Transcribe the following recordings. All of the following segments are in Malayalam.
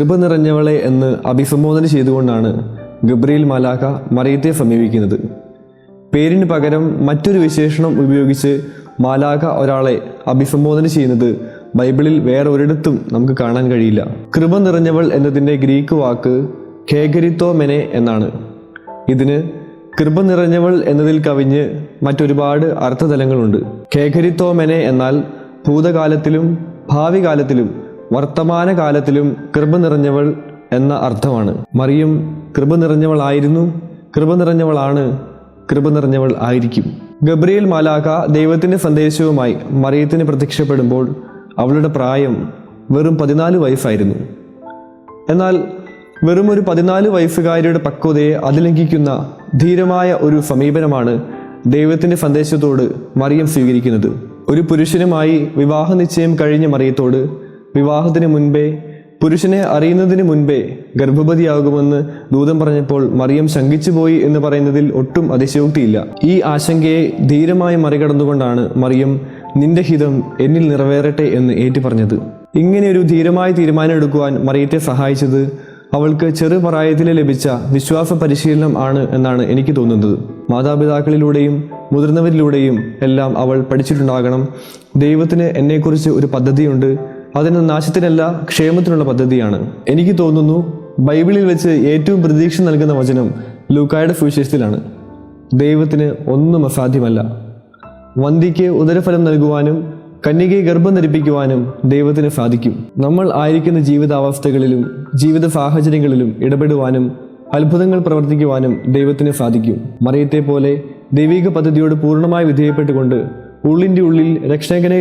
കൃപ നിറഞ്ഞവളെ എന്ന് അഭിസംബോധന ചെയ്തുകൊണ്ടാണ് ഗബ്രിയേൽ മാലാഖ മറിയത്തെ സമീപിക്കുന്നത്. പേരിന് പകരം മറ്റൊരു വിശേഷണം ഉപയോഗിച്ച് മാലാഖ ഒരാളെ അഭിസംബോധന ചെയ്യുന്നത് ബൈബിളിൽ വേറെ ഒരിടത്തും നമുക്ക് കാണാൻ കഴിയില്ല. കൃപ നിറഞ്ഞവൾ എന്നതിൻ്റെ ഗ്രീക്ക് വാക്ക് ഖേഗരിത്തോമെനെ എന്നാണ്. ഇതിന് കൃപ നിറഞ്ഞവൾ എന്നതിൽ കവിഞ്ഞ് മറ്റൊരുപാട് അർത്ഥതലങ്ങളുണ്ട്. ഖേഗരിത്തോമെനെ എന്നാൽ ഭൂതകാലത്തിലും ഭാവി കാലത്തിലും വർത്തമാനകാലത്തിലും കൃപ നിറഞ്ഞവൾ എന്ന അർത്ഥമാണ്. മറിയം കൃപ നിറഞ്ഞവളായിരുന്നു, കൃപ നിറഞ്ഞവളാണ്, കൃപ നിറഞ്ഞവൾ ആയിരിക്കും. ഗബ്രിയേൽ മാലാഖ ദൈവത്തിൻ്റെ സന്ദേശവുമായി മറിയത്തിന് പ്രത്യക്ഷപ്പെടുമ്പോൾ അവളുടെ പ്രായം വെറും 14 വയസ്സായിരുന്നു. എന്നാൽ വെറും ഒരു 14 വയസ്സുകാരിയുടെ പക്വതയെ അതിലംഘിക്കുന്ന ധീരമായ ഒരു സമീപനമാണ് ദൈവത്തിൻ്റെ സന്ദേശത്തോട് മറിയം സ്വീകരിക്കുന്നത്. ഒരു പുരുഷനുമായി വിവാഹ നിശ്ചയം കഴിഞ്ഞ മറിയത്തോട് വിവാഹത്തിന് മുൻപേ, പുരുഷനെ അറിയുന്നതിന് മുൻപേ ഗർഭവതിയാകുമെന്ന് ദൂതൻ പറഞ്ഞപ്പോൾ മറിയം ശങ്കിച്ചുപോയി എന്ന് പറയുന്നതിൽ ഒട്ടും അതിശയോക്തിയില്ല. ഈ ആശങ്കയെ ധീരമായി മറികടന്നുകൊണ്ടാണ് മറിയം നിന്റെ ഹിതം എന്നിൽ നിറവേറട്ടെ എന്ന് ഏറ്റുപറഞ്ഞത്. ഇങ്ങനെ ഒരു ധീരമായ തീരുമാനം എടുക്കുവാൻ മറിയത്തെ സഹായിച്ചത് അവൾക്ക് ചെറുപ്രായത്തിൽ ലഭിച്ച വിശ്വാസ പരിശീലനം ആണ് എന്നാണ് എനിക്ക് തോന്നുന്നത്. മാതാപിതാക്കളിലൂടെയും മുതിർന്നവരിലൂടെയും എല്ലാം അവൾ പഠിച്ചിട്ടുണ്ടാകണം, ദൈവത്തിന് എന്നെക്കുറിച്ച് ഒരു പദ്ധതിയുണ്ട്, അതിന് നാശത്തിനല്ല ക്ഷേമത്തിനുള്ള പദ്ധതിയാണ്. എനിക്ക് തോന്നുന്നു ബൈബിളിൽ വെച്ച് ഏറ്റവും പ്രതീക്ഷ നൽകുന്ന വചനം ലൂക്കായുടെ സുവിശേഷത്തിലാണ്. ദൈവത്തിന് ഒന്നും അസാധ്യമല്ല. വന്ധ്യയ്ക്ക് ഉദരഫലം നൽകുവാനും കന്യകയെ ഗർഭം ധരിപ്പിക്കുവാനും ദൈവത്തിന് സാധിക്കും. നമ്മൾ ആയിരിക്കുന്ന ജീവിതാവസ്ഥകളിലും ജീവിത സാഹചര്യങ്ങളിലും ഇടപെടുവാനും അത്ഭുതങ്ങൾ പ്രവർത്തിക്കുവാനും ദൈവത്തിന് സാധിക്കും. മറിയത്തെ പോലെ ദൈവിക പദ്ധതിയോട് പൂർണ്ണമായി വിധേയപ്പെട്ടുകൊണ്ട് ഉള്ളിൻ്റെ ഉള്ളിൽ രക്ഷകനെ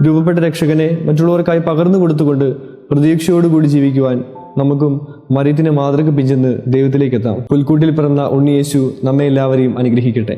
രൂപപ്പെട്ട രക്ഷകനെ മറ്റുള്ളവർക്കായി പകർന്നു കൊടുത്തുകൊണ്ട് പ്രതീക്ഷയോടുകൂടി ജീവിക്കുവാൻ നമുക്കും മറിയത്തിനെ മാതൃക പിഞ്ചെന്ന് ദൈവത്തിലേക്ക് എത്താം. പുൽക്കൂട്ടിൽ പിറന്ന ഉണ്ണിയേശു നമ്മെ എല്ലാവരെയും അനുഗ്രഹിക്കട്ടെ.